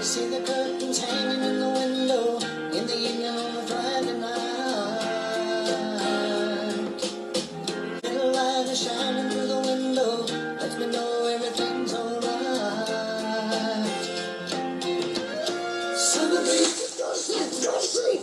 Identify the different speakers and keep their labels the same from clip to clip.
Speaker 1: See the curtains hanging in the window in the evening on a Friday night. Little light is shining through the window, lets me know everything's alright. Summer breeze, go sleep.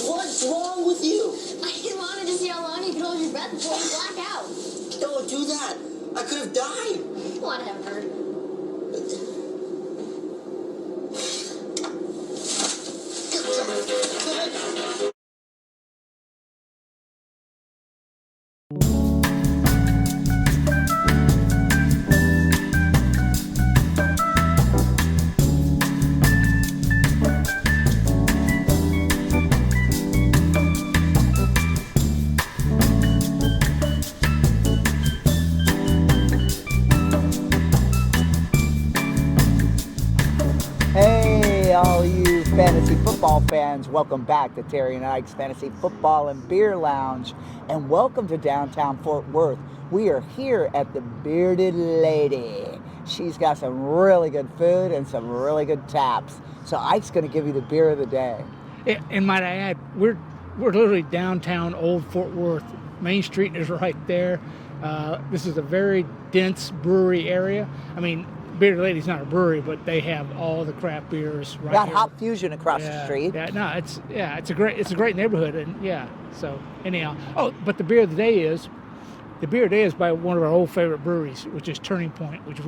Speaker 1: What's wrong with you?
Speaker 2: I wanted to see how long you could hold your breath before you black out.
Speaker 1: Don't do that. I could have died.
Speaker 2: Whatever.
Speaker 3: Hey, all you fantasy football fans, welcome back to Terry and Ike's Fantasy Football and Beer Lounge, and welcome to downtown Fort Worth. We are here at the Bearded Lady. She's got some really good food and some really good taps. So Ike's going to give you the beer of the day.
Speaker 4: And might I add, we're literally downtown Old Fort Worth. Main Street is right there. This is a very dense brewery area. I mean, Bearded Lady's not a brewery, but they have all the craft beers right
Speaker 3: Got
Speaker 4: here.
Speaker 3: Hop Fusion across the street.
Speaker 4: Yeah, no, it's a great neighborhood, and yeah. So anyhow, but the beer of the day is by one of our old favorite breweries, which is Turning Point, which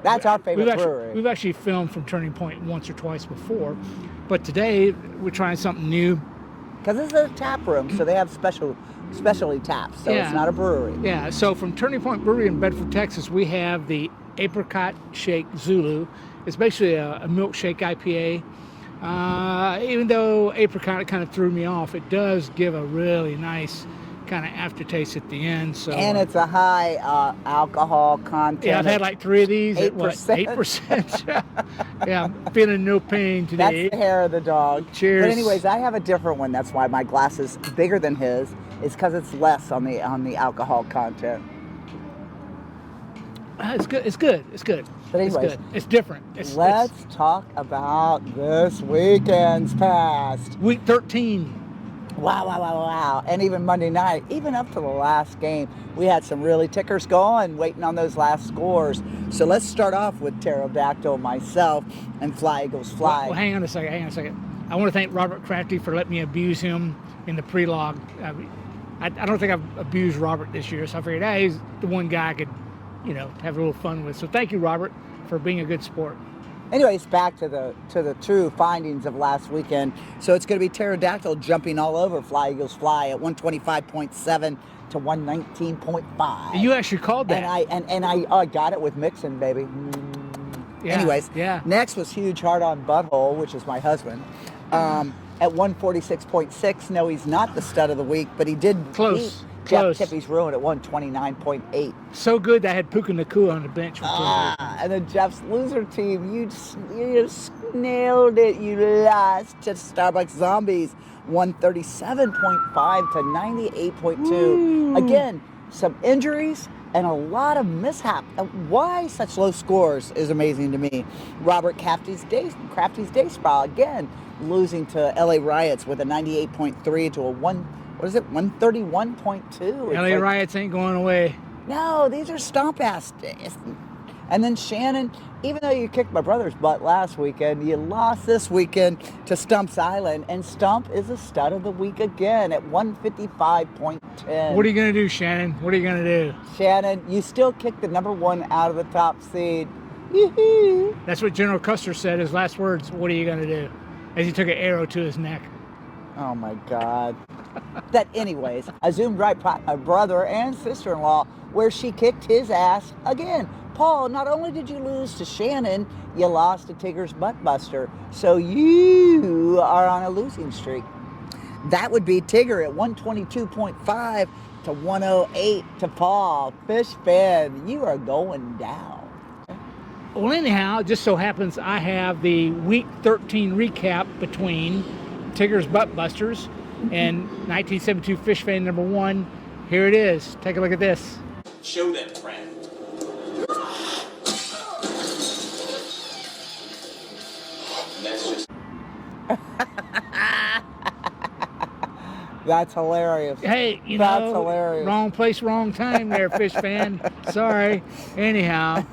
Speaker 3: That's our favorite brewery.
Speaker 4: We've actually filmed from Turning Point once or twice before, but today we're trying something new.
Speaker 3: Because this is a tap room, so they have specialty taps, so it's not a brewery.
Speaker 4: Yeah, so from Turning Point Brewery in Bedford, Texas, we have the Apricot Shake Zulu. It's basically a milkshake IPA. Even though apricot kind of threw me off, it does give a really nice kind of aftertaste at the end. So
Speaker 3: And it's a high alcohol content.
Speaker 4: yeah, I've had like 3 of these
Speaker 3: 8%.
Speaker 4: at what, 8%. Yeah, I'm feeling no pain today.
Speaker 3: That's the hair of the dog.
Speaker 4: Cheers.
Speaker 3: But anyways, I have a different one. That's why my glass is bigger than his. It's because it's less on the alcohol content.
Speaker 4: It's good. It's good.
Speaker 3: But anyways,
Speaker 4: it's good. It's different.
Speaker 3: Let's talk about this weekend's past.
Speaker 4: Week 13.
Speaker 3: Wow. And even Monday night, even up to the last game, we had some really tickers going, waiting on those last scores. So let's start off with Pterodactyl, myself, and Fly Eagles Fly.
Speaker 4: Well, hang on a second. I want to thank Robert Crafty for letting me abuse him in the pre-log. I don't think I've abused Robert this year, so I figured, hey, he's the one guy I could, have a little fun with. So thank you, Robert, for being a good sport.
Speaker 3: Anyways, back to the true findings of last weekend. So it's going to be Pterodactyl jumping all over Fly Eagles Fly at 125.7 to 119.5.
Speaker 4: You actually called that.
Speaker 3: And I got it with Mixon, baby.
Speaker 4: Yeah,
Speaker 3: Anyways,
Speaker 4: yeah.
Speaker 3: Next was Huge Hard on Butthole, which is my husband. At 146.6. No, he's not the stud of the week, but he did
Speaker 4: Close.
Speaker 3: Jeff Tippy's ruin at 129.8.
Speaker 4: So good that I had Puka Nakua on the bench.
Speaker 3: And then Jeff's loser team, you just nailed it. You lost to Starbucks Zombies, 137.5 to 98.2. Again, some injuries and a lot of mishap. Why such low scores is amazing to me. Robert Crafty's Day Spa, again, losing to LA Riots with a 98.3 to a 131.2.
Speaker 4: LA Riots ain't going away.
Speaker 3: No, these are stomp ass days. And then Shannon, even though you kicked my brother's butt last weekend, you lost this weekend to Stump's Island, and Stump is a stud of the week again at 155.10.
Speaker 4: What are you going to do, Shannon? What are you going to do?
Speaker 3: Shannon, you still kicked the number one out of the top seed. Yoo-hoo.
Speaker 4: That's what General Custer said, his last words. What are you going to do? As he took an arrow to his neck.
Speaker 3: Oh my God. That anyways, I zoomed right by my brother and sister-in-law where she kicked his ass again. Paul, not only did you lose to Shannon, you lost to Tigger's Buttbuster. So you are on a losing streak. That would be Tigger at 122.5 to 108 to Paul. Fish fan, you are going down.
Speaker 4: Well, anyhow, just so happens I have the Week 13 recap between Tigger's Butt Busters and 1972 Fish Fan number 1. Here it is. Take a look at this.
Speaker 5: Show them, friend. That's just
Speaker 3: That's hilarious.
Speaker 4: Hey, you
Speaker 3: That's
Speaker 4: know,
Speaker 3: hilarious.
Speaker 4: wrong place, wrong time there, Fish Fan. Sorry. Anyhow,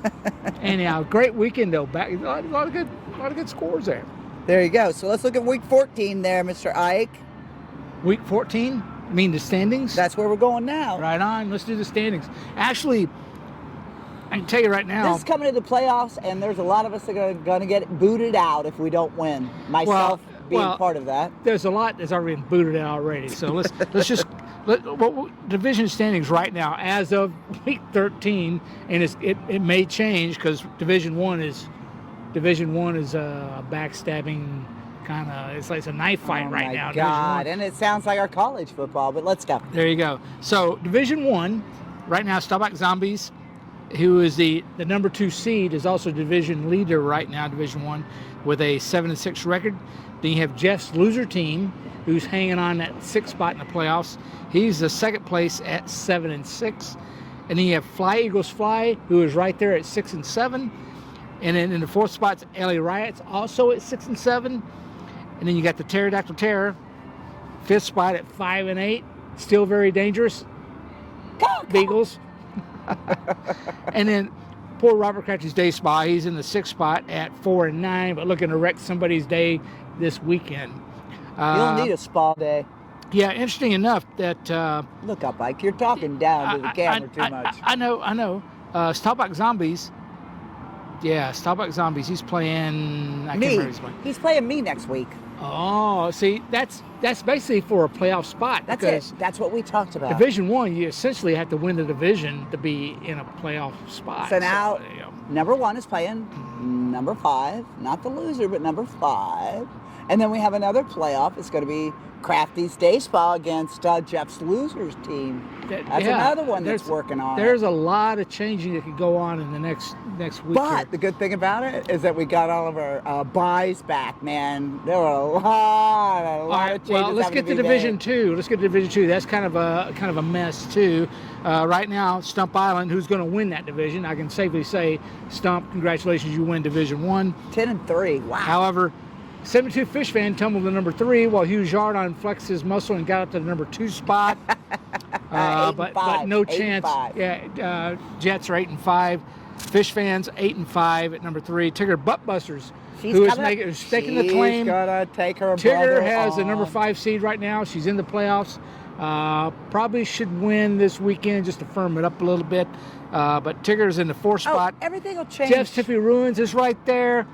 Speaker 4: great weekend though. Back a lot of good scores there.
Speaker 3: There you go. So let's look at week 14 there, Mr. Ike.
Speaker 4: Week 14. I mean the standings.
Speaker 3: That's where we're going now.
Speaker 4: Right on. Let's do the standings. Actually, I can tell you right now.
Speaker 3: This is coming to the playoffs, and there's a lot of us that are going to get booted out if we don't win. Myself being part of that.
Speaker 4: There's a lot that's already been booted out already. So let's division standings right now as of week 13, and it may change because Division One is a backstabbing kind of. It's like it's a knife fight right now.
Speaker 3: Oh my God! And it sounds like our college football, but let's go.
Speaker 4: There you go. So Division One right now, Staubach Zombies, who is the number 2 seed, is also division leader right now, Division One, with a 7-6 record. Then you have Jeff's loser team, who's hanging on that 6th spot in the playoffs. He's the 2nd place at 7-6. And then you have Fly Eagles Fly, who is right there at 6-7. And then in the 4th spot's LA Riots, also at 6-7. And then you got the Pterodactyl Terror, 5th spot at 5-8, still very dangerous. Beagles. And then poor Robert Cratchit's Day Spa, he's in the 6th spot at 4-9, but looking to wreck somebody's day this weekend.
Speaker 3: You don't need a spa day.
Speaker 4: Yeah, interesting enough that
Speaker 3: Look up, Ike. You're talking down to the camera too much.
Speaker 4: I know. Staubach Zombies. Yeah, Staubach Zombies. He's playing. I can't
Speaker 3: Me.
Speaker 4: remember who's playing.
Speaker 3: He's playing me next week.
Speaker 4: Oh, see, that's basically for a playoff spot.
Speaker 3: That's
Speaker 4: because
Speaker 3: it. That's what we talked about.
Speaker 4: Division One, you essentially have to win the division to be in a playoff spot.
Speaker 3: So now,
Speaker 4: you know.
Speaker 3: number 1 is playing number 5, not the loser, but number 5. And then we have another playoff. It's going to be Crafty's Day Spa against Jeff's losers team. That's another one that's working on.
Speaker 4: There's a lot of changing that could go on in the next week.
Speaker 3: But the good thing about it is that we got all of our buys back, man. There were a lot
Speaker 4: All right,
Speaker 3: of changes.
Speaker 4: well, let's get to Division Two. Let's get to Division Two. That's kind of a mess too. Right now, Stump Island, who's going to win that division? I can safely say, Stump, congratulations, you win Division One.
Speaker 3: 10-3. Wow.
Speaker 4: However, 72 Fish Fan tumbled to number 3, while Hugh Jardon flexed his muscle and got up to the number 2 spot. But no chance.
Speaker 3: 8-5.
Speaker 4: Yeah, Jets are 8-5. Fish Fans 8-5 at number 3. Tigger Buttbusters, who is taking the claim.
Speaker 3: She's gonna take her
Speaker 4: Tigger
Speaker 3: brother
Speaker 4: has the
Speaker 3: on.
Speaker 4: number 5 seed right now. She's in the playoffs. Probably should win this weekend just to firm it up a little bit. But Tigger's in the 4th spot.
Speaker 3: Everything will change.
Speaker 4: Jeff's Tippy Ruins is right there.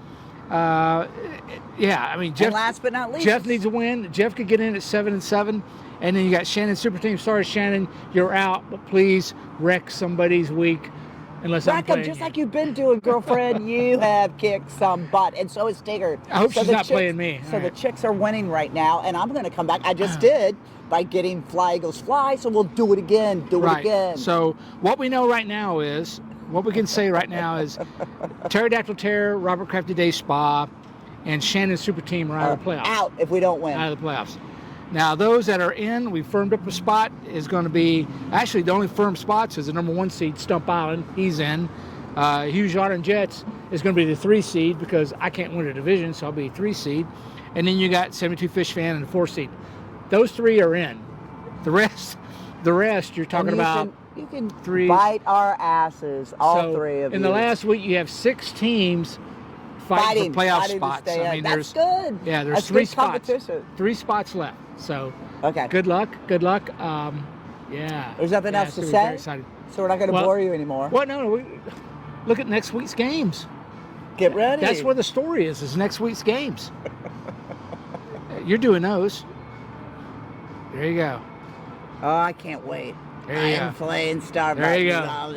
Speaker 4: Yeah, I mean, Jeff.
Speaker 3: And last but not least,
Speaker 4: Jeff needs a win. Jeff could get in at 7-7, and then you got Shannon Super Team. Sorry, Shannon, you're out, but please wreck somebody's week. Unless I'm
Speaker 3: Wreck them
Speaker 4: playing
Speaker 3: just
Speaker 4: you.
Speaker 3: like you've been doing, girlfriend. You have kicked some butt, and so is Tigger.
Speaker 4: I hope she's
Speaker 3: the
Speaker 4: not playing me.
Speaker 3: So
Speaker 4: All
Speaker 3: the
Speaker 4: right.
Speaker 3: chicks are winning right now, and I'm going to come back. I just did by getting Fly Eagles Fly, so we'll do it again. Do it again.
Speaker 4: So what we know right now is, what we can say right now is, Pterodactyl Terror, Robert Crafty Day Spa, and Shannon Super Team are out of the playoffs.
Speaker 3: Out if we don't win.
Speaker 4: Out of the playoffs. Now, those that are in, we firmed up a spot, is going to be, actually the only firm spots is the number 1 seed, Stump Island. He's in. Hugh Jardin Jets is going to be the 3 seed because I can't win a division, so I'll be 3 seed. And then you got 72 Fish Fan and the 4 seed. Those 3 are in. The rest you're talking
Speaker 3: And
Speaker 4: about.
Speaker 3: You can
Speaker 4: three.
Speaker 3: bite our asses, all
Speaker 4: So,
Speaker 3: 3 of you.
Speaker 4: in the last week, you have 6 teams fighting for playoff spots.
Speaker 3: To stay
Speaker 4: I
Speaker 3: in.
Speaker 4: mean,
Speaker 3: That's
Speaker 4: there's
Speaker 3: good.
Speaker 4: yeah, there's
Speaker 3: That's
Speaker 4: 3
Speaker 3: good
Speaker 4: spots.
Speaker 3: competition.
Speaker 4: 3 spots left. So
Speaker 3: Okay.
Speaker 4: good luck. Good luck. Yeah.
Speaker 3: There's nothing
Speaker 4: Yeah,
Speaker 3: else
Speaker 4: it's
Speaker 3: to
Speaker 4: gonna be
Speaker 3: say?
Speaker 4: very exciting.
Speaker 3: So we're not going to
Speaker 4: Well,
Speaker 3: bore you anymore.
Speaker 4: Well, no. Look at next week's games.
Speaker 3: Get ready.
Speaker 4: That's where the story is next week's games. You're doing those. There you go.
Speaker 3: Oh, I can't wait.
Speaker 4: There you
Speaker 3: I'm
Speaker 4: go.
Speaker 3: playing Starbucks.
Speaker 4: There you go.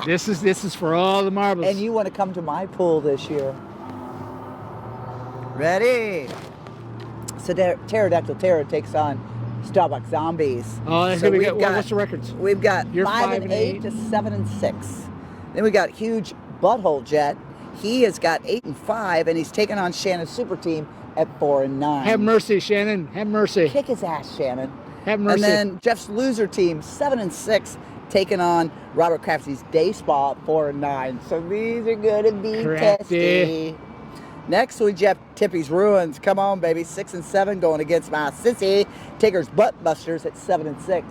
Speaker 4: This is for all the marbles.
Speaker 3: And you want to come to my pool this year. Ready? So Pterodactyl Terror takes on Starbuck Zombies.
Speaker 4: Oh, that's
Speaker 3: So
Speaker 4: gonna be good. What's the records?
Speaker 3: We've got
Speaker 4: You're
Speaker 3: 5
Speaker 4: 5
Speaker 3: and
Speaker 4: and
Speaker 3: 8 to 7 and 6. Then we got Huge Butthole Jet. He has got 8-5, and he's taking on Shannon's super team at 4-9.
Speaker 4: Have mercy, Shannon. Have mercy.
Speaker 3: Kick his ass, Shannon.
Speaker 4: Have mercy.
Speaker 3: And then Jeff's loser team, 7-6, taking on Robert Crafty's Day Spa at 4-9. So these are going to be
Speaker 4: Crafty.
Speaker 3: testy. Next we Jeff Tippy's Ruins. Come on, baby. 6-7 going against my sissy Tigger's Butt Busters at 7-6.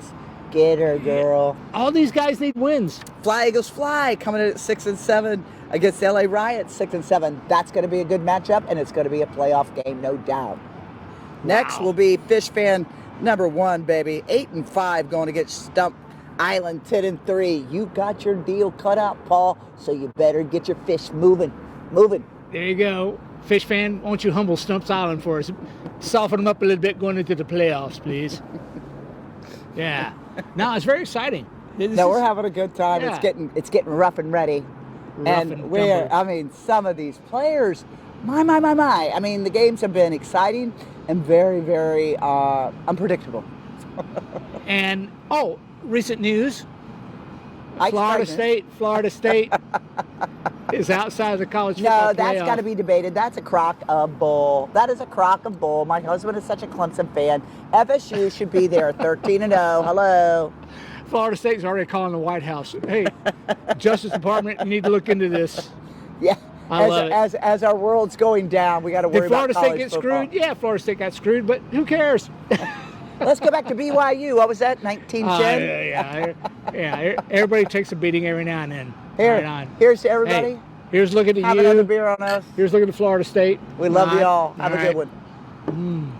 Speaker 3: Get her, girl.
Speaker 4: All these guys need wins.
Speaker 3: Fly Eagles Fly coming in at 6-7 against LA Riot 6-7. That's going to be a good matchup, and it's going to be a playoff game, no doubt. Next will be Fish Fan number 1, baby. 8-5 going against Stump Island 10-3. You got your deal cut out, Paul. So you better get your fish moving.
Speaker 4: There you go. Fish Fan, won't you humble Stumps Island for us? Soften them up a little bit going into the playoffs, please. Yeah. No, it's very exciting.
Speaker 3: We're having a good time.
Speaker 4: Yeah.
Speaker 3: It's getting rough and ready.
Speaker 4: And
Speaker 3: we're,
Speaker 4: tumble.
Speaker 3: I mean, some of these players, my. I mean, the games have been exciting and very, very unpredictable.
Speaker 4: And, recent news.
Speaker 3: Ike's
Speaker 4: Florida State is outside of the college
Speaker 3: No,
Speaker 4: football
Speaker 3: that's
Speaker 4: playoff.
Speaker 3: got to be debated. That's a crock of bull. That is a crock of bull. My husband is such a Clemson fan. FSU should be there, 13-0. Hello.
Speaker 4: Florida State's already calling the White House. Hey, Justice Department, you need to look into this.
Speaker 3: Yeah.
Speaker 4: I love it.
Speaker 3: As our world's going down, we got to worry
Speaker 4: Did Florida
Speaker 3: about
Speaker 4: State
Speaker 3: college
Speaker 4: get
Speaker 3: football.
Speaker 4: screwed? Yeah, Florida State got screwed, but who cares?
Speaker 3: Let's go back to BYU. What was that? 1910.
Speaker 4: Yeah. Everybody takes a beating every now and then.
Speaker 3: Here,
Speaker 4: Right on.
Speaker 3: here's to everybody.
Speaker 4: Hey, here's looking at
Speaker 3: Have
Speaker 4: you.
Speaker 3: another beer on us.
Speaker 4: Here's looking at Florida State.
Speaker 3: We love you all. Have
Speaker 4: All
Speaker 3: a good
Speaker 4: right.
Speaker 3: one.